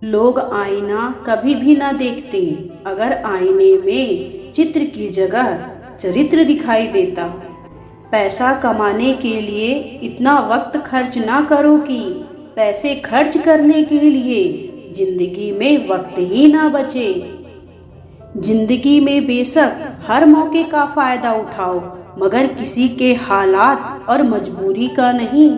लोग आईना कभी भी ना देखते अगर आईने में चित्र की जगह चरित्र दिखाई देता। पैसा कमाने के लिए इतना वक्त खर्च ना करो कि पैसे खर्च करने के लिए जिंदगी में वक्त ही ना बचे। जिंदगी में बेशक हर मौके का फायदा उठाओ, मगर किसी के हालात और मजबूरी का नहीं।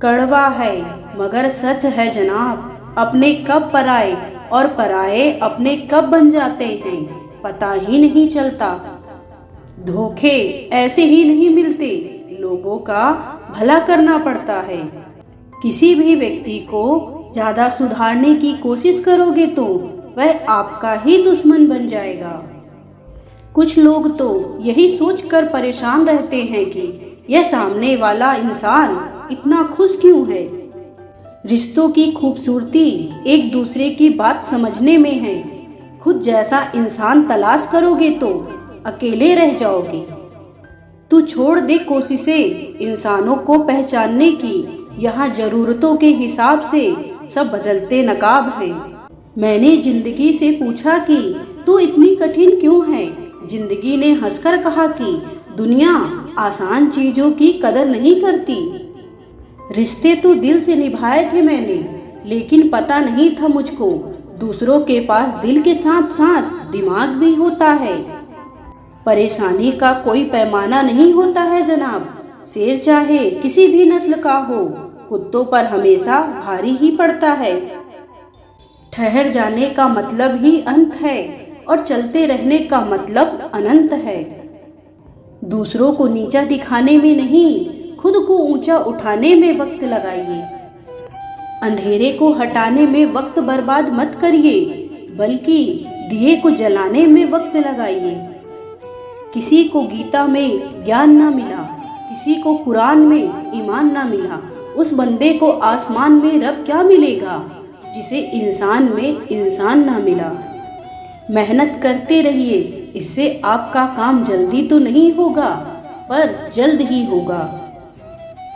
कड़वा है मगर सच है जनाब, अपने कब पराए और पराए अपने कब बन जाते हैं पता ही नहीं चलता। धोखे ऐसे ही नहीं मिलते, लोगों का भला करना पड़ता है। किसी भी व्यक्ति को ज्यादा सुधारने की कोशिश करोगे तो वह आपका ही दुश्मन बन जाएगा। कुछ लोग तो यही सोचकर परेशान रहते हैं कि यह सामने वाला इंसान इतना खुश क्यों है। रिश्तों की खूबसूरती एक दूसरे की बात समझने में है। खुद जैसा इंसान तलाश करोगे तो अकेले रह जाओगे। तू छोड़ दे कोशिशें इंसानों को पहचानने की, यहाँ जरूरतों के हिसाब से सब बदलते नकाब हैं। मैंने जिंदगी से पूछा कि तू इतनी कठिन क्यों है। जिंदगी ने हंसकर कहा कि दुनिया आसान चीजों की कदर नहीं करती। रिश्ते तो दिल से निभाए थे मैंने, लेकिन पता नहीं था मुझको दूसरों के पास दिल के साथ साथ दिमाग भी होता है। परेशानी का कोई पैमाना नहीं होता है जनाब, शेर चाहे किसी भी नस्ल का हो, कुत्तों पर हमेशा भारी ही पड़ता है। ठहर जाने का मतलब ही अंत है और चलते रहने का मतलब अनंत है। दूसरों को नीचा दिखाने में नहीं, खुद को ऊंचा उठाने में वक्त लगाइए। अंधेरे को हटाने में वक्त बर्बाद मत करिए, बल्कि दिए को जलाने में वक्त लगाइए। किसी को गीता में ज्ञान ना मिला, किसी को कुरान में ईमान ना मिला, उस बंदे को आसमान में रब क्या मिलेगा जिसे इंसान में इंसान ना मिला। मेहनत करते रहिए, इससे आपका काम जल्दी तो नहीं होगा पर जल्द ही होगा।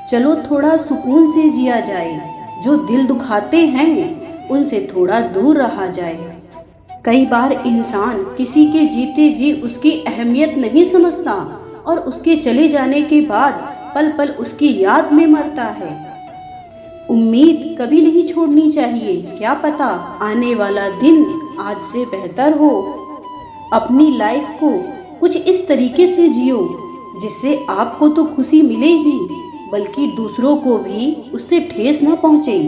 चलो थोड़ा सुकून से जिया जाए, जो दिल दुखाते हैं उनसे थोड़ा दूर रहा जाए। कई बार इंसान किसी के जीते जी उसकी अहमियत नहीं समझता और उसके चले जाने के बाद पल पल उसकी याद में मरता है। उम्मीद कभी नहीं छोड़नी चाहिए, क्या पता आने वाला दिन आज से बेहतर हो। अपनी लाइफ को कुछ इस तरीके से जियो जिससे आपको तो खुशी मिले ही, बल्कि दूसरों को भी उससे ठेस न पहुंचे।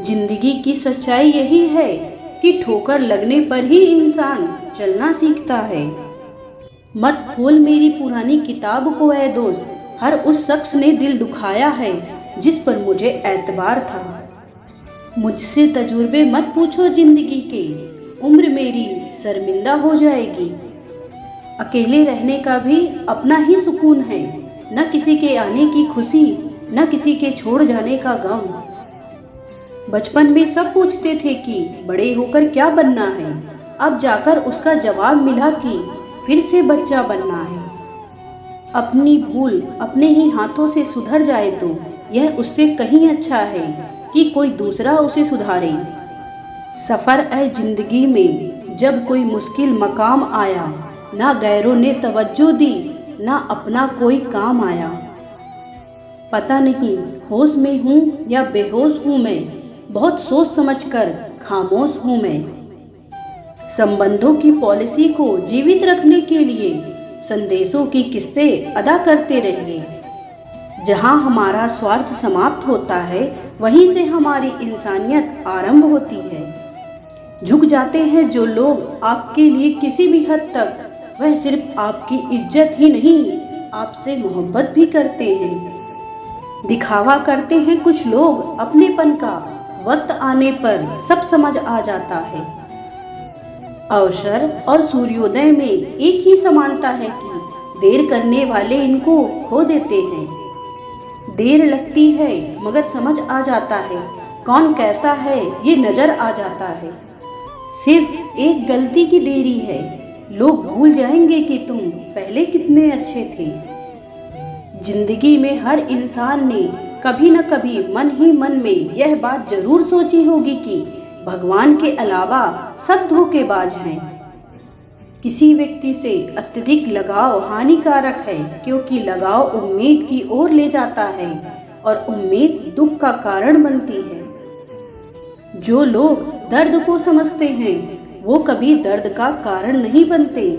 जिंदगी की सच्चाई यही है कि ठोकर लगने पर ही इंसान चलना सीखता है। मत खोल मेरी पुरानी किताब को ऐ दोस्त, हर उस शख्स ने दिल दुखाया है जिस पर मुझे एतबार था। मुझसे तजुर्बे मत पूछो जिंदगी के, उम्र मेरी शर्मिंदा हो जाएगी। अकेले रहने का भी अपना ही सुकून है, न किसी के आने की खुशी, न किसी के छोड़ जाने का गम। बचपन में सब पूछते थे कि बड़े होकर क्या बनना है, अब जाकर उसका जवाब मिला कि फिर से बच्चा बनना है। अपनी भूल अपने ही हाथों से सुधर जाए तो यह उससे कहीं अच्छा है कि कोई दूसरा उसे सुधारे। सफ़र है जिंदगी में जब कोई मुश्किल मकाम आया, ना गैरों ने तवज्जो दी, ना अपना कोई काम आया। पता नहीं होश में हूँ या बेहोश हूँ मैं, बहुत सोच समझकर खामोश हूँ मैं। संबंधों की पॉलिसी को जीवित रखने के लिए संदेशों की किस्तें अदा करते रहिए। जहाँ हमारा स्वार्थ समाप्त होता है, वहीं से हमारी इंसानियत आरंभ होती है। झुक जाते हैं जो लोग आपके लिए किसी भी हद तक, वह सिर्फ आपकी इज्जत ही नहीं, आपसे मोहब्बत भी करते हैं। दिखावा करते हैं कुछ लोग अपनेपन का, वक्त आने पर सब समझ आ जाता है। अवसर और सूर्योदय में एक ही समानता है कि देर करने वाले इनको खो देते हैं। देर लगती है मगर समझ आ जाता है, कौन कैसा है ये नजर आ जाता है। सिर्फ एक गलती की देरी है, लोग भूल जाएंगे कि तुम पहले कितने अच्छे थे। जिंदगी में हर इंसान ने कभी न कभी मन ही मन में यह बात जरूर सोची होगी कि भगवान के अलावा सब धोखेबाज हैं। किसी व्यक्ति से अत्यधिक लगाव हानिकारक है, क्योंकि लगाव उम्मीद की ओर ले जाता है और उम्मीद दुख का कारण बनती है। जो लोग दर्द को समझते हैं वो कभी दर्द का कारण नहीं बनते।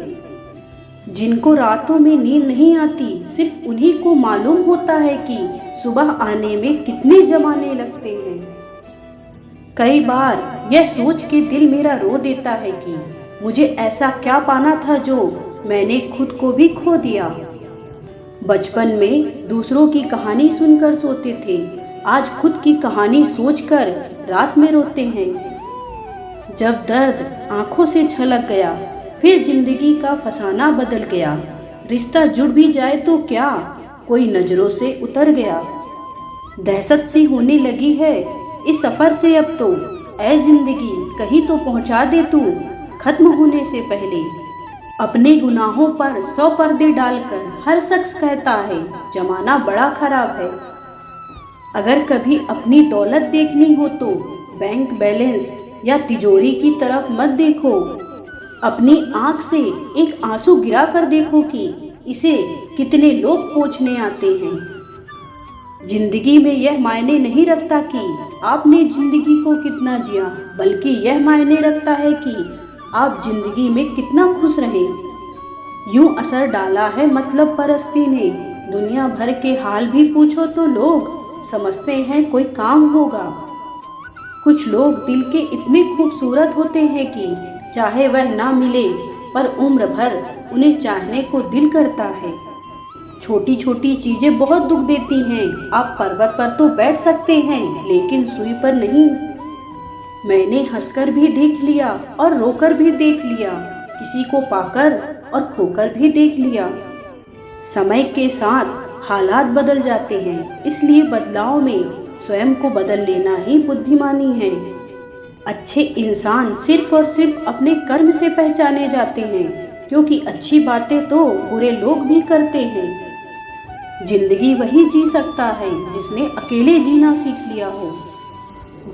जिनको रातों में नींद नहीं आती, सिर्फ उन्हीं को मालूम होता है कि सुबह आने में कितने जमाने लगते हैं। कई बार यह सोच के दिल मेरा रो देता है कि मुझे ऐसा क्या पाना था जो मैंने खुद को भी खो दिया। बचपन में दूसरों की कहानी सुनकर सोते थे, आज खुद की कहानी सोचकर रात में रोते हैं। जब दर्द आंखों से छलक गया, फिर जिंदगी का फसाना बदल गया। रिश्ता जुड़ भी जाए तो क्या, कोई नजरों से उतर गया। दहशत सी होने लगी है इस सफर से अब तो, ऐ जिंदगी कहीं तो पहुंचा दे तू खत्म होने से पहले। अपने गुनाहों पर 100 पर्दे डालकर हर शख्स कहता है जमाना बड़ा खराब है। अगर कभी अपनी दौलत देखनी हो तो बैंक बैलेंस या तिजोरी की तरफ मत देखो। अपनी आंख से एक आंसू गिरा कर देखो कि इसे कितने लोग पोंछने आते हैं। जिंदगी में यह मायने नहीं रखता कि आपने जिंदगी को कितना जिया, बल्कि यह मायने रखता है कि आप जिंदगी में कितना खुश रहें। यूं असर डाला है मतलब परस्ती ने, दुनिया भर के हाल भी पूछो तो लोग समझते हैं कोई काम होगा। कुछ लोग दिल के इतने खूबसूरत होते हैं कि चाहे वह ना मिले पर उम्र भर उन्हें चाहने को दिल करता है। छोटी छोटी चीजें बहुत दुख देती हैं। आप पर्वत पर तो बैठ सकते हैं लेकिन सुई पर नहीं। मैंने हंसकर भी देख लिया और रोकर भी देख लिया, किसी को पाकर और खोकर भी देख लिया। समय के साथ हालात बदल जाते हैं, इसलिए बदलाव में स्वयं को बदल लेना ही बुद्धिमानी है। अच्छे इंसान सिर्फ और सिर्फ अपने कर्म से पहचाने जाते हैं, क्योंकि अच्छी बातें तो बुरे लोग भी करते हैं। जिंदगी वही जी सकता है जिसने अकेले जीना सीख लिया हो।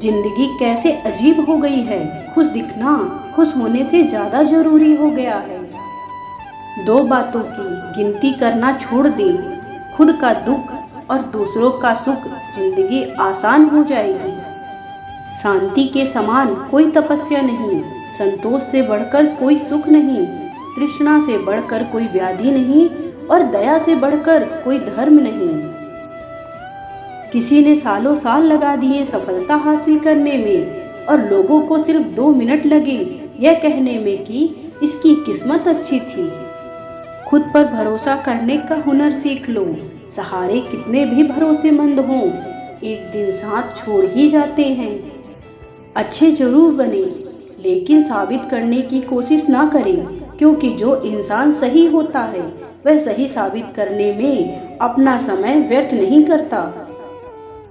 जिंदगी कैसे अजीब हो गई है, खुश दिखना खुश होने से ज्यादा जरूरी हो गया है। दो बातों की गिनती करना छोड़ दे, खुद का दुख और दूसरों का सुख, जिंदगी आसान हो जाएगी। शांति के समान कोई तपस्या नहीं, संतोष से बढ़कर कोई सुख नहीं, तृष्णा से बढ़कर कोई व्याधि नहीं और दया से बढ़कर कोई धर्म नहीं। किसी ने सालों साल लगा दिए सफलता हासिल करने में और लोगों को सिर्फ 2 मिनट लगे यह कहने में कि इसकी किस्मत अच्छी थी। खुद पर भरोसा करने का हुनर सीख लो। सहारे कितने भी भरोसेमंद हों, एक दिन साथ छोड़ ही जाते हैं। अच्छे जरूर बने लेकिन साबित करने की कोशिश ना करें, क्योंकि जो इंसान सही होता है वह सही साबित करने में अपना समय व्यर्थ नहीं करता।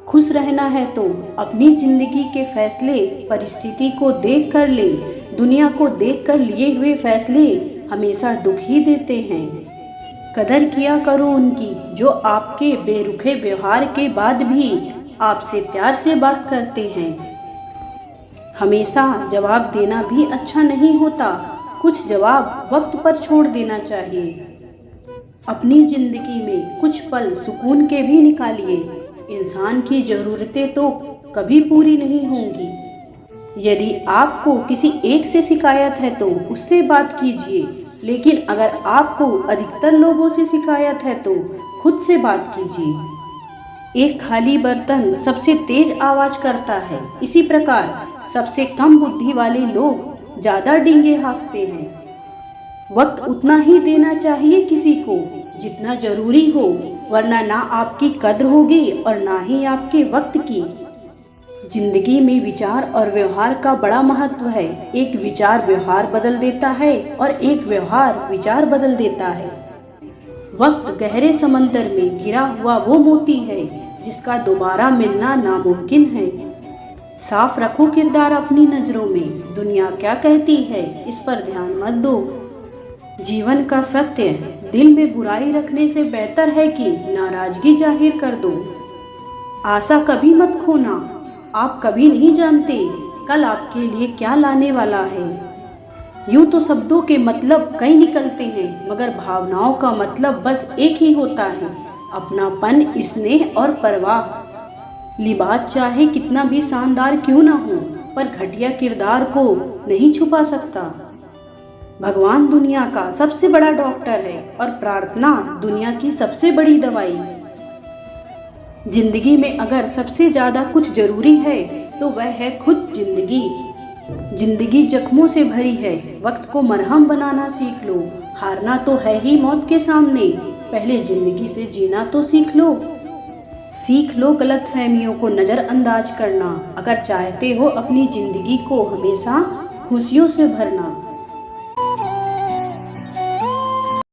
खुश रहना है तो अपनी जिंदगी के फैसले परिस्थिति को देख कर ले। दुनिया को देख कर लिए हुए फैसले हमेशा दुख ही देते हैं। कदर किया करो उनकी जो आपके बेरुखे व्यवहार के बाद भी आपसे प्यार से बात करते हैं। हमेशा जवाब देना भी अच्छा नहीं होता, कुछ जवाब वक्त पर छोड़ देना चाहिए। अपनी जिंदगी में कुछ पल सुकून के भी निकालिए। इंसान की ज़रूरतें तो कभी पूरी नहीं होंगी। यदि आपको किसी एक से शिकायत है तो उससे बात कीजिए, लेकिन अगर आपको अधिकतर लोगों से शिकायत है तो खुद से बात कीजिए। एक खाली बर्तन सबसे तेज आवाज करता है, इसी प्रकार सबसे कम बुद्धि वाले लोग ज़्यादा डींगे हाँकते हैं। वक्त उतना ही देना चाहिए किसी को जितना जरूरी हो, वरना ना आपकी कद्र होगी और ना ही आपके वक्त की। जिंदगी में विचार और व्यवहार का बड़ा महत्व है। एक विचार व्यवहार बदल देता है और एक व्यवहार विचार बदल देता है। वक्त गहरे समंदर में गिरा हुआ वो मोती है जिसका दोबारा मिलना नामुमकिन है। साफ रखो किरदार अपनी नजरों में, दुनिया क्या कहती है इस पर ध्यान मत दो। जीवन का सत्य दिल में बुराई रखने से बेहतर है कि नाराजगी जाहिर कर दो। आशा कभी मत खोना, आप कभी नहीं जानते कल आपके लिए क्या लाने वाला है। यूं तो शब्दों के मतलब कई निकलते हैं, मगर भावनाओं का मतलब बस एक ही होता है, अपनापन, स्नेह और परवाह। लिबास चाहे कितना भी शानदार क्यों ना हो, पर घटिया किरदार को नहीं छुपा सकता। भगवान दुनिया का सबसे बड़ा डॉक्टर है और प्रार्थना दुनिया की सबसे बड़ी दवाई। जिंदगी में अगर सबसे ज्यादा कुछ जरूरी है तो वह है खुद जिंदगी। जिंदगी जख्मों से भरी है, वक्त को मरहम बनाना सीख लो। हारना तो है ही मौत के सामने, पहले जिंदगी से जीना तो सीख लो। सीख लो गलतफहमियों को नज़रअंदाज करना, अगर चाहते हो अपनी जिंदगी को हमेशा खुशियों से भरना।